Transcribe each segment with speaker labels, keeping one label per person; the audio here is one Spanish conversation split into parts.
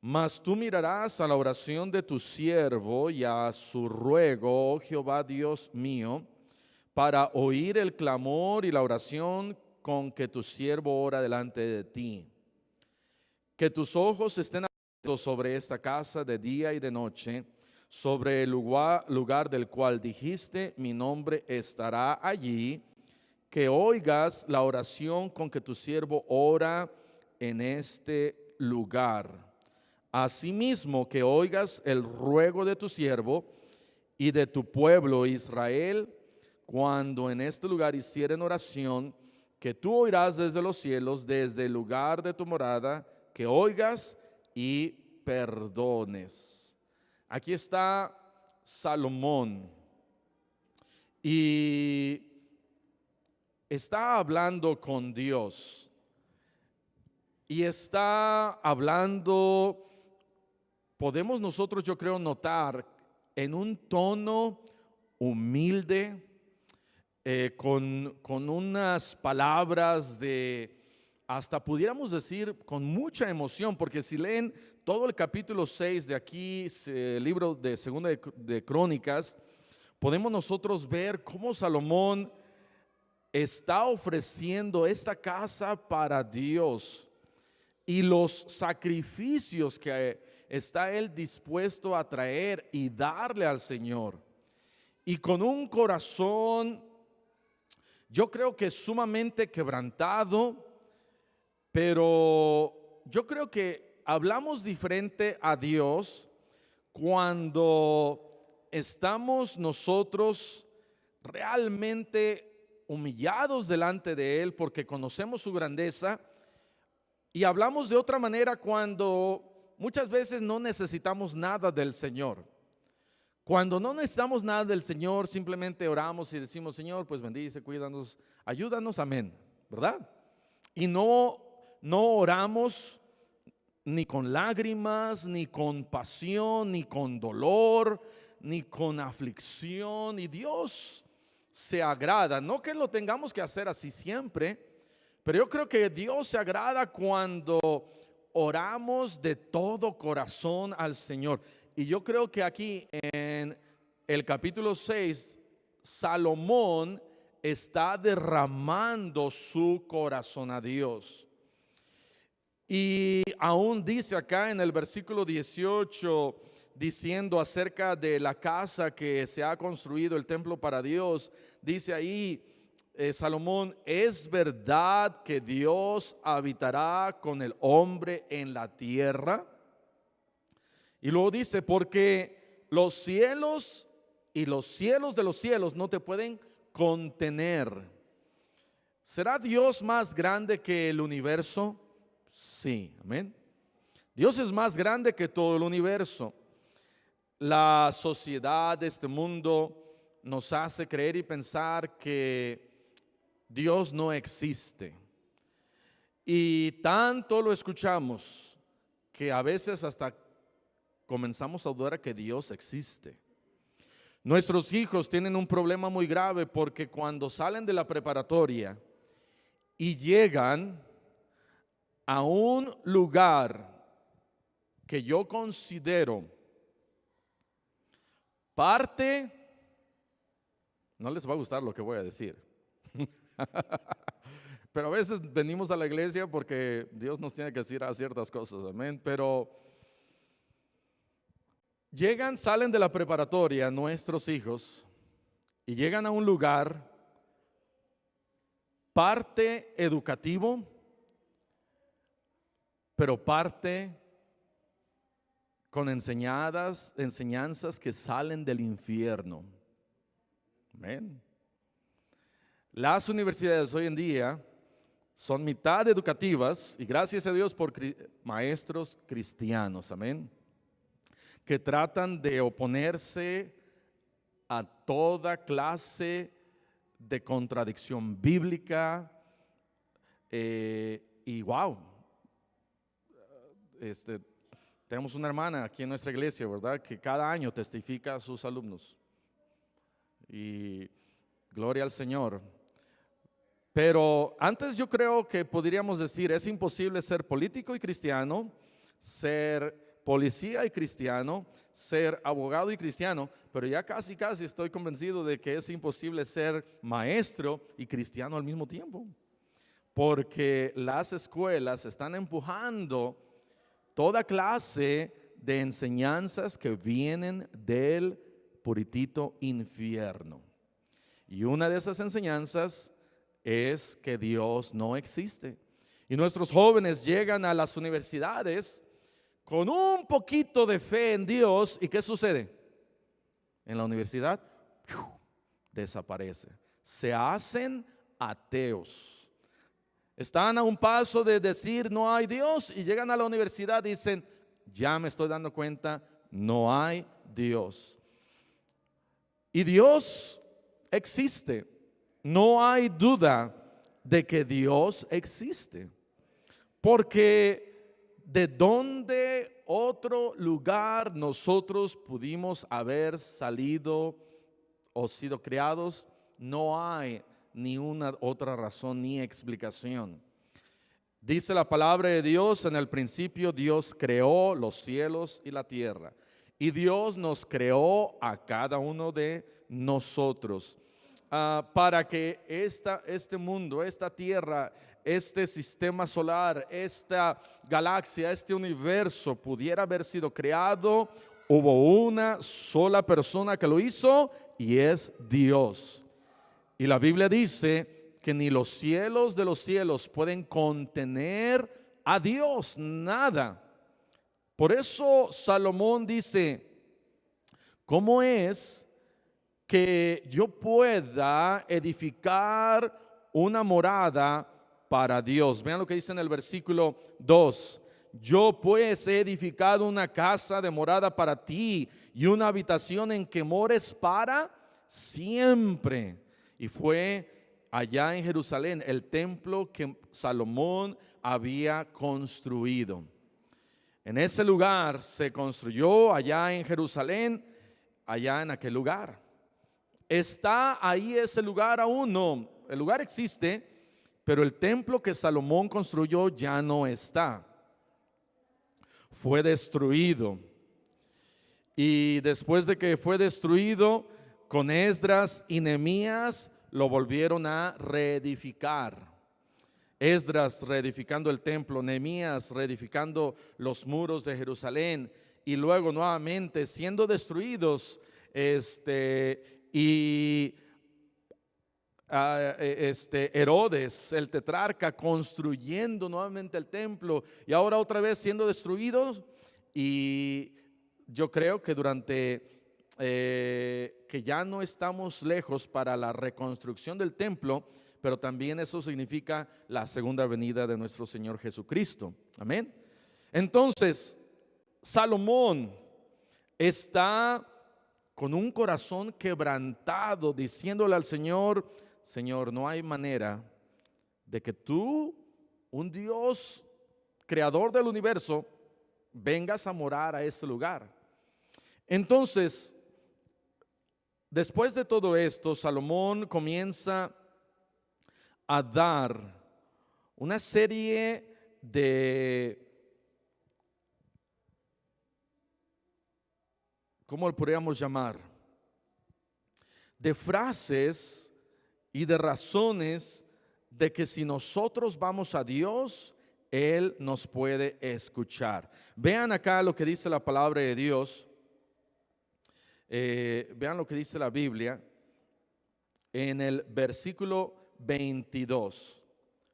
Speaker 1: Mas tú mirarás a la oración de tu siervo y a su ruego, oh Jehová Dios mío, para oír el clamor y la oración con que tu siervo ora delante de ti. Que tus ojos estén atentos sobre esta casa de día y de noche, sobre el lugar del cual dijiste, mi nombre estará allí. Que oigas la oración con que tu siervo ora en este lugar. Asimismo, que oigas el ruego de tu siervo y de tu pueblo Israel, cuando en este lugar hicieren oración, que tú oirás desde los cielos, desde el lugar de tu morada, que oigas y perdones. Aquí está Salomón y está hablando con Dios y está hablando, podemos nosotros, yo creo, notar en un tono humilde, con unas palabras de, hasta pudiéramos decir, con mucha emoción, porque si leen todo el capítulo 6 de aquí, el libro de Segunda de Crónicas, podemos nosotros ver cómo Salomón está ofreciendo esta casa para Dios y los sacrificios que está él dispuesto a traer y darle al Señor. Y con un corazón, yo creo que sumamente quebrantado, pero yo creo que hablamos diferente a Dios cuando estamos nosotros realmente humillados delante de Él porque conocemos su grandeza, y hablamos de otra manera cuando muchas veces no necesitamos nada del Señor. Cuando no necesitamos nada del Señor, simplemente oramos y decimos, Señor, pues bendice, cuídanos, ayúdanos, amén, ¿verdad? Y no oramos ni con lágrimas, ni con pasión, ni con dolor, ni con aflicción. Y Dios se agrada, no que lo tengamos que hacer así siempre, pero yo creo que Dios se agrada cuando oramos de todo corazón al Señor. Y yo creo que aquí en el capítulo 6, Salomón está derramando su corazón a Dios. Y aún dice acá en el versículo 18, diciendo acerca de la casa que se ha construido, el templo para Dios, dice ahí Salomón, es verdad que Dios habitará con el hombre en la tierra. Y luego dice, porque los cielos y los cielos de los cielos no te pueden contener. ¿Será Dios más grande que el universo? Sí, amén. Dios es más grande que todo el universo. La sociedad de este mundo nos hace creer y pensar que Dios no existe. Y tanto lo escuchamos que a veces hasta comenzamos a dudar que Dios existe. Nuestros hijos tienen un problema muy grave porque cuando salen de la preparatoria y llegan a un lugar que yo considero parte, no les va a gustar lo que voy a decir, pero a veces venimos a la iglesia porque Dios nos tiene que decir a ciertas cosas, amén, pero salen de la preparatoria nuestros hijos y llegan a un lugar parte educativo, pero parte con enseñanzas que salen del infierno. Amén. Las universidades hoy en día son mitad educativas y gracias a Dios por maestros cristianos, amén, que tratan de oponerse a toda clase de contradicción bíblica. Y wow, tenemos una hermana aquí en nuestra iglesia, ¿verdad?, que cada año testifica a sus alumnos. Y gloria al Señor. Pero antes yo creo que podríamos decir, es imposible ser político y cristiano, ser policía y cristiano, ser abogado y cristiano, pero ya casi estoy convencido de que es imposible ser maestro y cristiano al mismo tiempo, porque las escuelas están empujando toda clase de enseñanzas que vienen del puritito infierno. Y una de esas enseñanzas es que Dios no existe. Y nuestros jóvenes llegan a las universidades con un poquito de fe en Dios. ¿Y qué sucede? En la universidad, desaparece. Se hacen ateos. Están a un paso de decir no hay Dios y llegan a la universidad y dicen, ya me estoy dando cuenta, no hay Dios. Y Dios existe. No hay duda de que Dios existe. Porque ¿de dónde otro lugar nosotros pudimos haber salido o sido creados? No hay ni una otra razón ni explicación. Dice la palabra de Dios, en el principio Dios creó los cielos y la tierra. Y Dios nos creó a cada uno de nosotros para que este mundo, esta tierra, este sistema solar, esta galaxia, este universo pudiera haber sido creado. Hubo una sola persona que lo hizo y es Dios. Y la Biblia dice que ni los cielos de los cielos pueden contener a Dios, nada. Por eso Salomón dice, ¿cómo es que yo pueda edificar una morada para Dios? Vean lo que dice en el versículo 2. Yo pues he edificado una casa de morada para ti y una habitación en que mores para siempre. Y fue allá en Jerusalén el templo que Salomón había construido. En ese lugar se construyó, allá en Jerusalén, allá en aquel lugar. ¿Está ahí ese lugar aún? No, el lugar existe, pero el templo que Salomón construyó ya no está. Fue destruido. Y después de que fue destruido, con Esdras y Nehemías lo volvieron a reedificar. Esdras reedificando el templo, Nehemías reedificando los muros de Jerusalén, y luego nuevamente siendo destruidos Herodes, el tetrarca, construyendo nuevamente el templo, y ahora otra vez siendo destruidos. Y yo creo que que ya no estamos lejos para la reconstrucción del templo, pero también eso significa la segunda venida de nuestro Señor Jesucristo. Amén. Entonces, Salomón está con un corazón quebrantado, diciéndole al Señor, Señor, no hay manera de que tú, un Dios creador del universo, vengas a morar a ese lugar. Entonces, después de todo esto, Salomón comienza a dar una serie de, ¿cómo lo podríamos llamar? De frases y de razones de que si nosotros vamos a Dios, Él nos puede escuchar. Vean acá lo que dice la palabra de Dios. Vean lo que dice la Biblia en el versículo 22.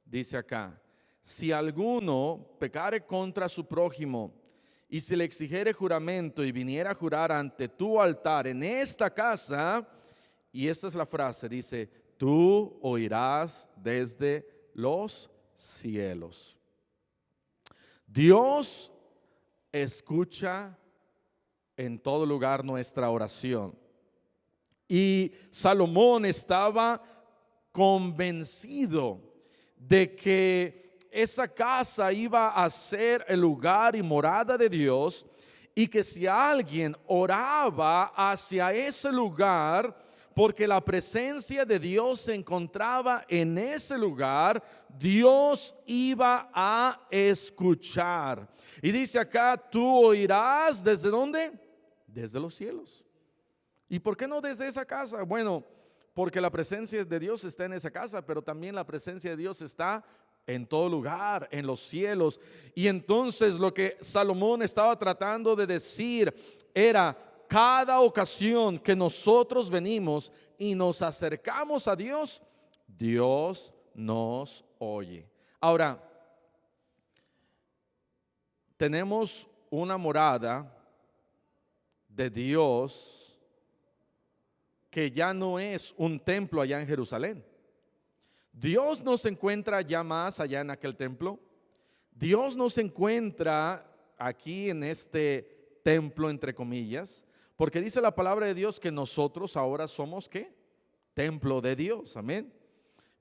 Speaker 1: Dice acá: si alguno pecare contra su prójimo y se le exigiere juramento y viniera a jurar ante tu altar en esta casa, y esta es la frase, dice, tú oirás desde los cielos. Dios escucha en todo lugar nuestra oración. Y Salomón estaba convencido de que esa casa iba a ser el lugar y morada de Dios, y que si alguien oraba hacia ese lugar, porque la presencia de Dios se encontraba en ese lugar, Dios iba a escuchar. Y dice acá, tú oirás ¿desde dónde? Desde los cielos. ¿Y por qué no desde esa casa? Bueno, porque la presencia de Dios está en esa casa, pero también la presencia de Dios está en todo lugar, en los cielos. Y entonces lo que Salomón estaba tratando de decir era: cada ocasión que nosotros venimos y nos acercamos a Dios, Dios nos oye. Ahora, tenemos una morada de Dios que ya no es un templo allá en Jerusalén. Dios no se encuentra ya más allá en aquel templo. Dios no se encuentra aquí en este templo, entre comillas, porque dice la palabra de Dios que nosotros ahora somos ¿qué? Templo de Dios, amén.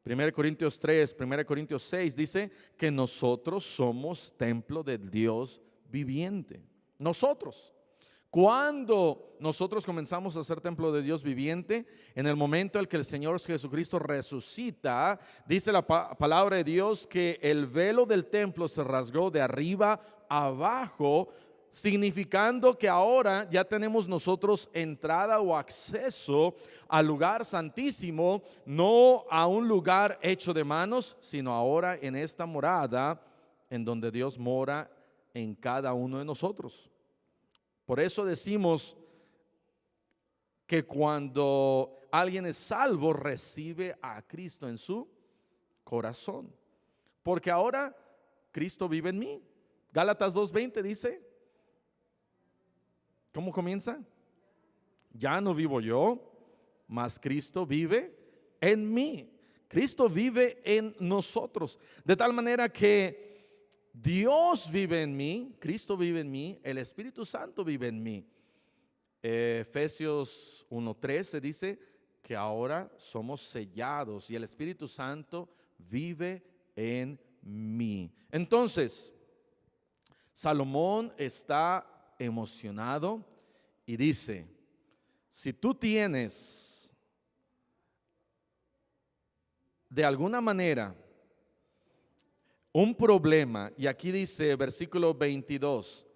Speaker 1: 1 Corintios 3, 1 Corintios 6 dice que nosotros somos templo del Dios viviente. Nosotros. Cuando nosotros comenzamos a ser templo de Dios viviente, en el momento en que el Señor Jesucristo resucita, dice la palabra de Dios que el velo del templo se rasgó de arriba a abajo, significando que ahora ya tenemos nosotros entrada o acceso al lugar santísimo, no a un lugar hecho de manos, sino ahora en esta morada en donde Dios mora en cada uno de nosotros. Por eso decimos que cuando alguien es salvo, recibe a Cristo en su corazón. Porque ahora Cristo vive en mí. Gálatas 2:20 dice, ¿cómo comienza? Ya no vivo yo, mas Cristo vive en mí. Cristo vive en nosotros. De tal manera que Dios vive en mí, Cristo vive en mí, el Espíritu Santo vive en mí. Efesios 1:13 dice que ahora somos sellados y el Espíritu Santo vive en mí. Entonces, Salomón está emocionado y dice: si tú tienes de alguna manera un problema, y aquí dice versículo 22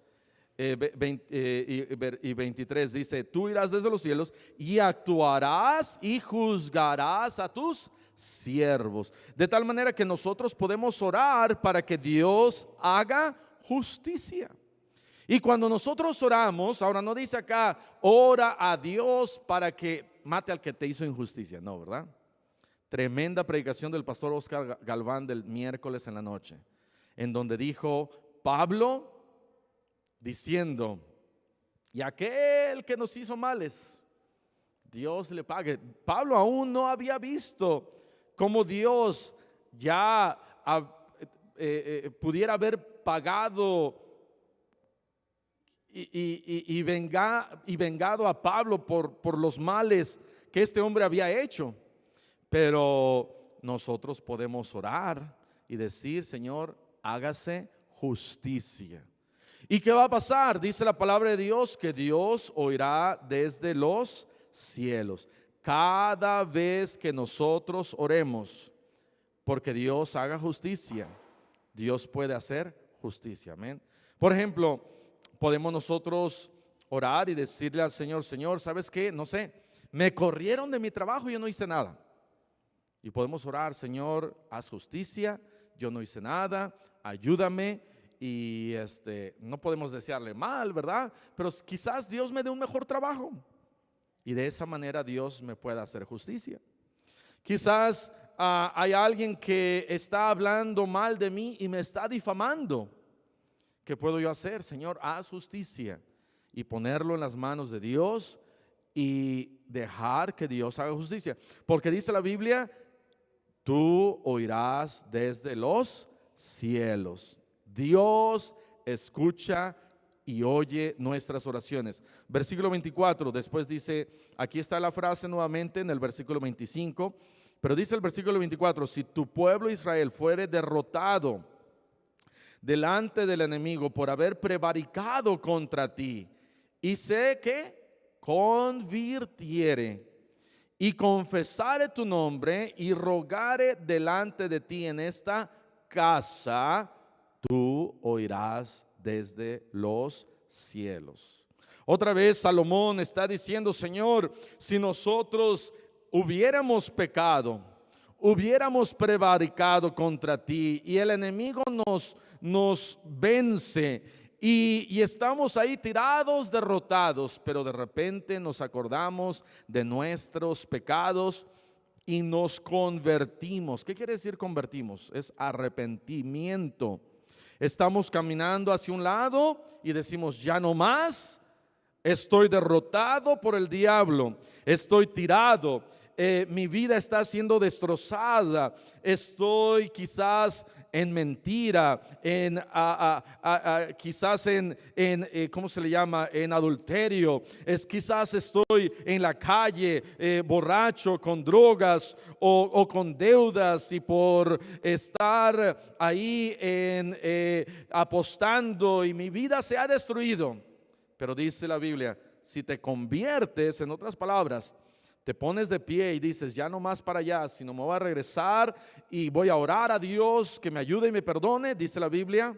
Speaker 1: y 23, dice: tú irás desde los cielos y actuarás y juzgarás a tus siervos. De tal manera que nosotros podemos orar para que Dios haga justicia. Y cuando nosotros oramos, ahora no dice acá, ora a Dios para que mate al que te hizo injusticia, no, ¿verdad? Tremenda predicación del pastor Oscar Galván del miércoles en la noche, en donde dijo Pablo diciendo: y aquel que nos hizo males, Dios le pague. Pablo aún no había visto cómo Dios ya pudiera haber pagado y vengado a Pablo por los males que este hombre había hecho. Pero nosotros podemos orar y decir: Señor, hágase justicia. ¿Y qué va a pasar? Dice la palabra de Dios que Dios oirá desde los cielos cada vez que nosotros oremos, porque Dios haga justicia. Dios puede hacer justicia, amén. Por ejemplo, podemos nosotros orar y decirle al Señor: Señor, ¿sabes qué? No sé, me corrieron de mi trabajo y yo no hice nada. Y podemos orar: Señor, haz justicia, yo no hice nada, ayúdame. Y no podemos desearle mal, ¿verdad? Pero quizás Dios me dé un mejor trabajo y de esa manera Dios me pueda hacer justicia. Quizás hay alguien que está hablando mal de mí y me está difamando. ¿Qué puedo yo hacer? Señor, haz justicia, y ponerlo en las manos de Dios y dejar que Dios haga justicia. Porque dice la Biblia: tú oirás desde los cielos. Dios escucha y oye nuestras oraciones. Versículo 24, después dice, aquí está la frase nuevamente en el versículo 25, pero dice el versículo 24: si tu pueblo Israel fuere derrotado delante del enemigo por haber prevaricado contra ti, y sé que convirtiere y confesare tu nombre y rogare delante de ti en esta casa, tú oirás desde los cielos. Otra vez Salomón está diciendo: Señor, si nosotros hubiéramos pecado, hubiéramos prevaricado contra ti y el enemigo nos vence y estamos ahí tirados, derrotados, pero de repente nos acordamos de nuestros pecados y nos convertimos. ¿Qué quiere decir convertimos? Es arrepentimiento. Estamos caminando hacia un lado y decimos: ya no más, estoy derrotado por el diablo, estoy tirado, mi vida está siendo destrozada, estoy quizás en mentira, quizás en ¿cómo se le llama? En adulterio, quizás estoy en la calle borracho, con drogas o con deudas, y por estar ahí apostando, y mi vida se ha destruido. Pero dice la Biblia, si te conviertes, en otras palabras, te pones de pie y dices: ya no más para allá, sino me voy a regresar y voy a orar a Dios que me ayude y me perdone, dice la Biblia,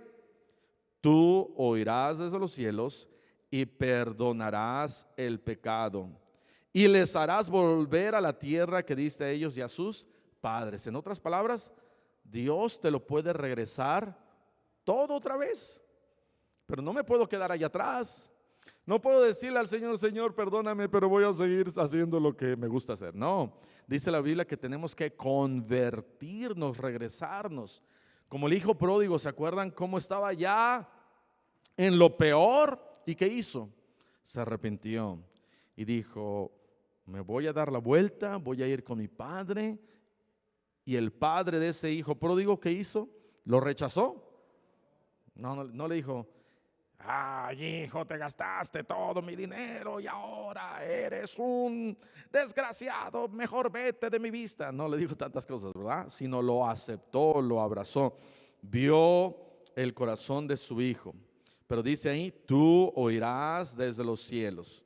Speaker 1: tú oirás desde los cielos y perdonarás el pecado y les harás volver a la tierra que diste a ellos y a sus padres. En otras palabras, Dios te lo puede regresar todo otra vez, pero no me puedo quedar allá atrás. No puedo decirle al Señor: Señor, perdóname, pero voy a seguir haciendo lo que me gusta hacer. No, dice la Biblia que tenemos que convertirnos, regresarnos. Como el hijo pródigo, ¿se acuerdan cómo estaba ya en lo peor? ¿Y qué hizo? Se arrepintió y dijo: me voy a dar la vuelta, voy a ir con mi padre. Y el padre de ese hijo pródigo, ¿qué hizo? ¿Lo rechazó? No le dijo: ay, hijo, te gastaste todo mi dinero y ahora eres un desgraciado, mejor vete de mi vista. No le dijo tantas cosas, ¿verdad? Sino lo aceptó, lo abrazó, vio el corazón de su hijo. Pero dice ahí: tú oirás desde los cielos.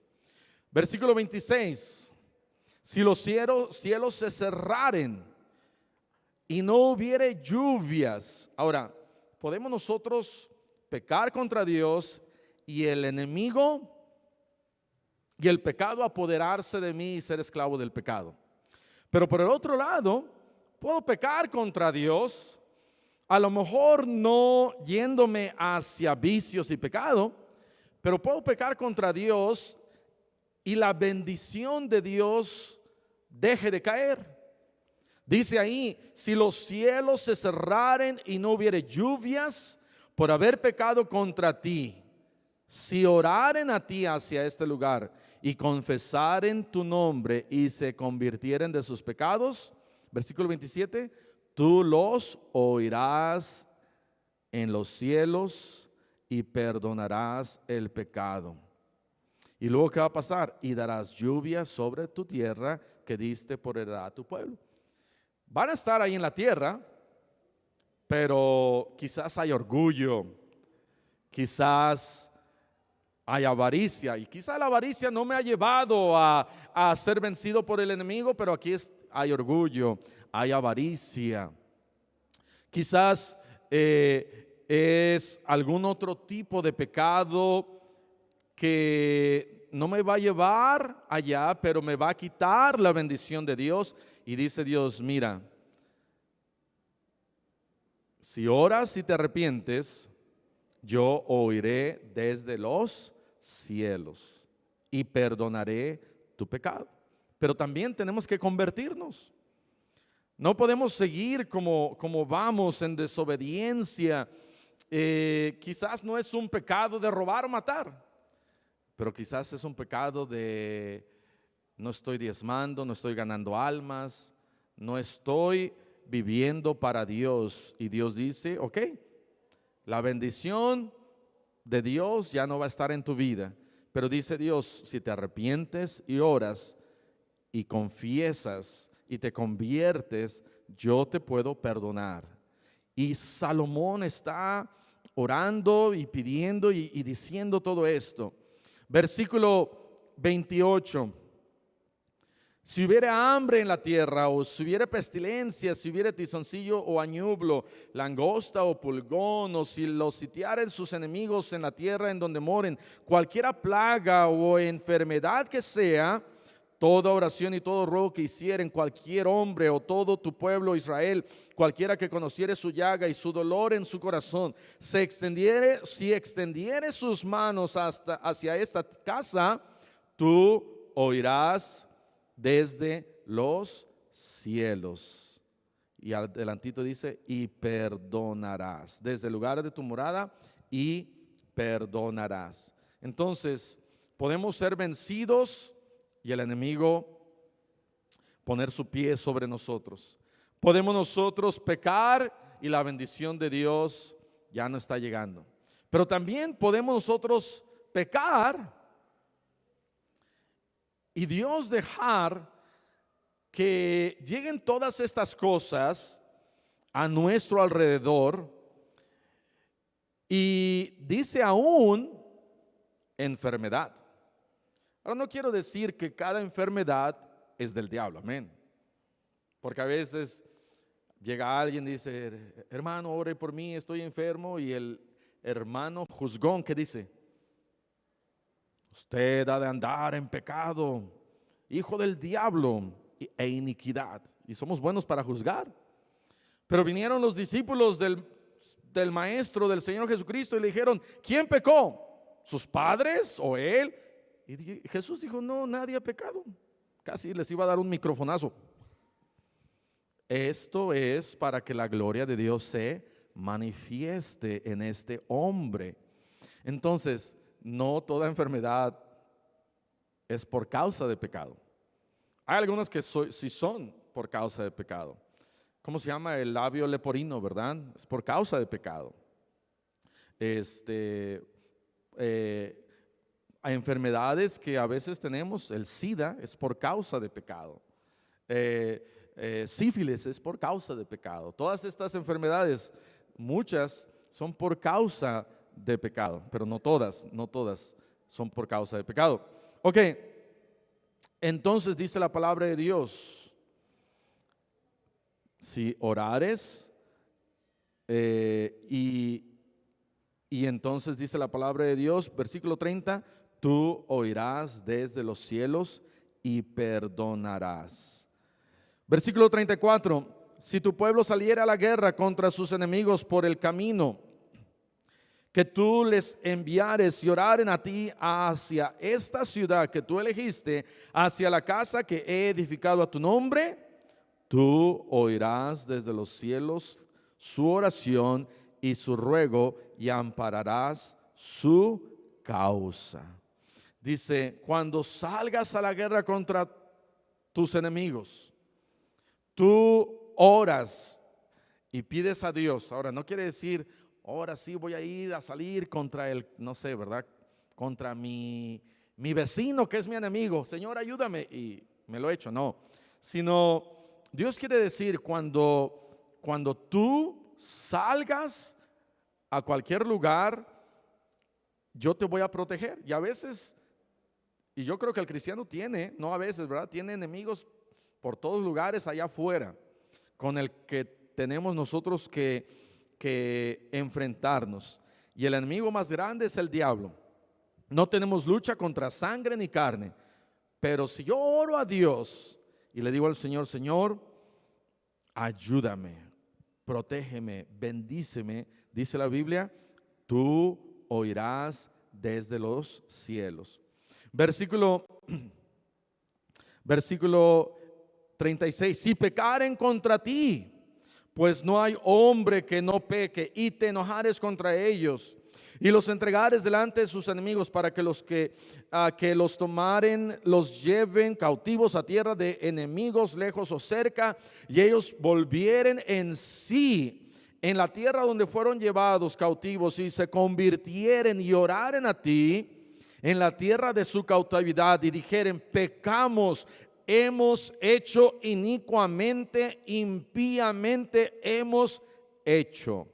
Speaker 1: Versículo 26: si los cielos se cerraren y no hubiere lluvias. Ahora, ¿podemos nosotros pecar contra Dios y el enemigo y el pecado apoderarse de mí y ser esclavo del pecado? Pero por el otro lado, puedo pecar contra Dios, a lo mejor no yéndome hacia vicios y pecado, pero puedo pecar contra Dios y la bendición de Dios deje de caer. Dice ahí: si los cielos se cerraren y no hubiere lluvias por haber pecado contra ti, si oraren a ti hacia este lugar y confesaren tu nombre y se convirtieren de sus pecados, versículo 27, tú los oirás en los cielos y perdonarás el pecado. Y luego, ¿qué va a pasar? Y darás lluvia sobre tu tierra que diste por heredad a tu pueblo. Van a estar ahí en la tierra, pero quizás hay orgullo, quizás hay avaricia, y quizás la avaricia no me ha llevado a ser vencido por el enemigo, pero aquí hay orgullo, hay avaricia. Quizás es algún otro tipo de pecado que no me va a llevar allá, pero me va a quitar la bendición de Dios. Y dice Dios: mira, si oras y te arrepientes, yo oiré desde los cielos y perdonaré tu pecado. Pero también tenemos que convertirnos. No podemos seguir como vamos en desobediencia. Quizás no es un pecado de robar o matar, pero quizás es un pecado de no estoy diezmando, no estoy ganando almas, no estoy viviendo para Dios. Y Dios dice: ok, la bendición de Dios ya no va a estar en tu vida. Pero dice Dios: si te arrepientes y oras y confiesas y te conviertes, yo te puedo perdonar. Y Salomón está orando y pidiendo y diciendo todo esto. Versículo 28. Si hubiere hambre en la tierra, o si hubiere pestilencia, si hubiere tizoncillo o añublo, langosta o pulgón, o si los sitiaren sus enemigos en la tierra en donde moren, cualquiera plaga o enfermedad que sea, toda oración y todo ruego que hicieren cualquier hombre o todo tu pueblo Israel, cualquiera que conociere su llaga y su dolor en su corazón, si extendiere sus manos hacia esta casa, tú oirás desde los cielos. Y adelantito dice, y perdonarás. Desde el lugar de tu morada y perdonarás. Entonces, podemos ser vencidos y el enemigo poner su pie sobre nosotros. Podemos nosotros pecar y la bendición de Dios ya no está llegando. Pero también podemos nosotros pecar y Dios dejar que lleguen todas estas cosas a nuestro alrededor, y dice aún enfermedad. Ahora, no quiero decir que cada enfermedad es del diablo, amén. Porque a veces llega alguien y dice, hermano, ore por mí, estoy enfermo, y el hermano juzgón, ¿qué dice? Usted ha de andar en pecado, hijo del diablo e iniquidad. Y somos buenos para juzgar. Pero vinieron los discípulos del maestro, del Señor Jesucristo, y le dijeron, ¿quién pecó? ¿Sus padres o él? Y Jesús dijo, no, nadie ha pecado. Casi les iba a dar un microfonazo. Esto es para que la gloria de Dios se manifieste en este hombre. Entonces, no toda enfermedad es por causa de pecado. Hay algunas que sí son por causa de pecado. ¿Cómo se llama? El labio leporino, ¿verdad? Es por causa de pecado. Hay enfermedades que a veces tenemos, el SIDA es por causa de pecado. Sífilis es por causa de pecado. Todas estas enfermedades, muchas son por causa de pecado, pero no todas son por causa de pecado. Ok, entonces dice la palabra de Dios, si orares, y entonces dice la palabra de Dios, versículo 30, tú oirás desde los cielos y perdonarás. Versículo 34, si tu pueblo saliera a la guerra contra sus enemigos por el camino que tú les enviares y oraren a ti hacia esta ciudad que tú elegiste, hacia la casa que he edificado a tu nombre, tú oirás desde los cielos su oración y su ruego y ampararás su causa. Dice, cuando salgas a la guerra contra tus enemigos, tú oras y pides a Dios. Ahora, no quiere decir, ahora sí voy a ir a salir contra el, no sé, ¿verdad? Contra mi vecino que es mi enemigo. Señor, ayúdame. Y me lo he hecho, no. Sino, Dios quiere decir, cuando tú salgas a cualquier lugar, yo te voy a proteger. Y a veces, y yo creo que el cristiano tiene, no a veces, ¿verdad? Tiene enemigos por todos lugares allá afuera, con el que tenemos nosotros que enfrentarnos. Y el enemigo más grande es el diablo. No tenemos lucha contra sangre ni carne, pero si yo oro a Dios y le digo al Señor, Señor, ayúdame, protégeme, bendíceme, dice la Biblia, tú oirás desde los cielos. Versículo 36, si pecaren contra ti, pues no hay hombre que no peque, y te enojares contra ellos y los entregares delante de sus enemigos, para que los que los tomaren los lleven cautivos a tierra de enemigos, lejos o cerca, y ellos volvieren en sí en la tierra donde fueron llevados cautivos, y se convirtieren y oraren a ti en la tierra de su cautividad, y dijeren, pecamos, hemos hecho inicuamente, impíamente hemos hecho.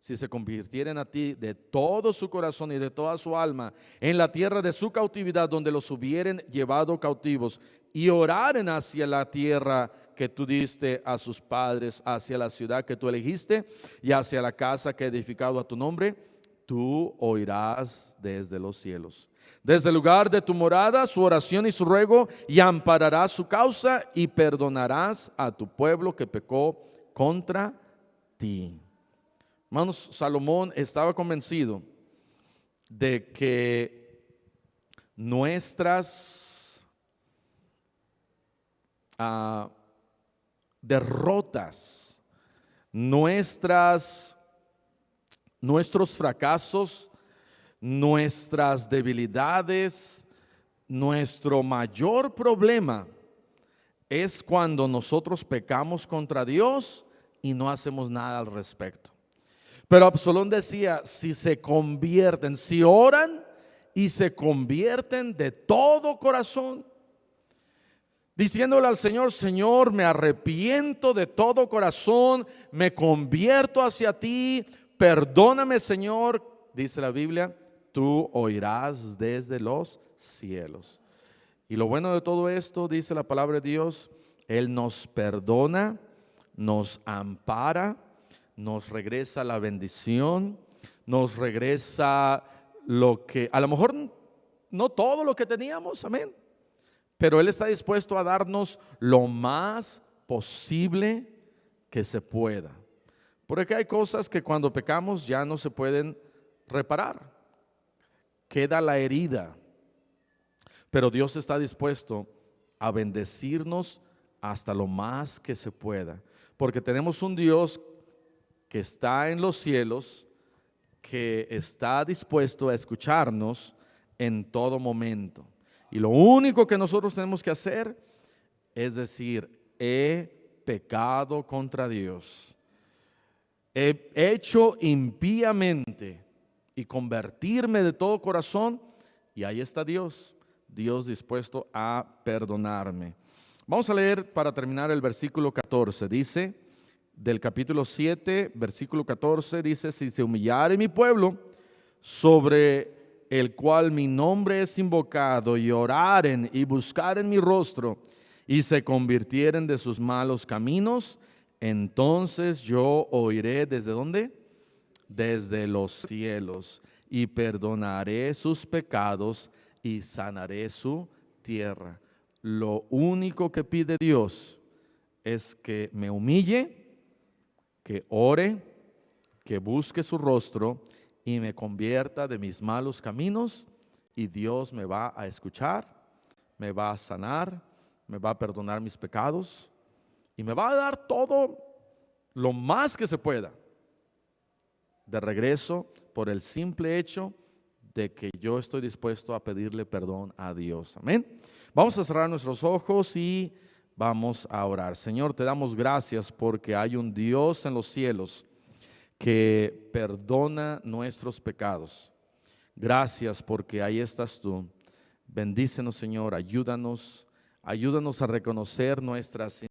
Speaker 1: si se convirtieren a ti de todo su corazón y de toda su alma en la tierra de su cautividad, donde los hubieren llevado cautivos, y oraren hacia la tierra que tú diste a sus padres, hacia la ciudad que tú elegiste y hacia la casa que he edificado a tu nombre, tú oirás desde los cielos, desde el lugar de tu morada, su oración y su ruego, y ampararás su causa y perdonarás a tu pueblo que pecó contra ti. Hermanos, Salomón estaba convencido de que nuestras derrotas, nuestros fracasos, nuestras debilidades, nuestro mayor problema es cuando nosotros pecamos contra Dios y no hacemos nada al respecto. Pero Absalón decía, si se convierten, si oran y se convierten de todo corazón, diciéndole al Señor, Señor, me arrepiento de todo corazón, me convierto hacia ti, perdóname, Señor, dice la Biblia, tú oirás desde los cielos. Y lo bueno de todo esto, dice la palabra de Dios, Él nos perdona, nos ampara, nos regresa la bendición, nos regresa lo que, a lo mejor no todo lo que teníamos, amén, pero Él está dispuesto a darnos lo más posible que se pueda. Porque hay cosas que cuando pecamos ya no se pueden reparar, queda la herida, pero Dios está dispuesto a bendecirnos hasta lo más que se pueda, porque tenemos un Dios que está en los cielos, que está dispuesto a escucharnos en todo momento. Y lo único que nosotros tenemos que hacer es decir, he pecado contra Dios, he hecho impíamente, y convertirme de todo corazón, y ahí está Dios dispuesto a perdonarme. Vamos a leer para terminar el versículo 14, dice, del capítulo 7, versículo 14, dice, si se humillare mi pueblo, sobre el cual mi nombre es invocado, y oraren y buscaren mi rostro, y se convirtieren de sus malos caminos, entonces yo oiré, ¿desde dónde? Desde los cielos, y perdonaré sus pecados y sanaré su tierra. Lo único que pide Dios es que me humille, que ore, que busque su rostro y me convierta de mis malos caminos, y Dios me va a escuchar, me va a sanar, me va a perdonar mis pecados y me va a dar todo lo más que se pueda de regreso, por el simple hecho de que yo estoy dispuesto a pedirle perdón a Dios. Amén. Vamos a cerrar nuestros ojos y vamos a orar. Señor, te damos gracias porque hay un Dios en los cielos que perdona nuestros pecados. Gracias porque ahí estás tú. Bendícenos, Señor, ayúdanos a reconocer nuestras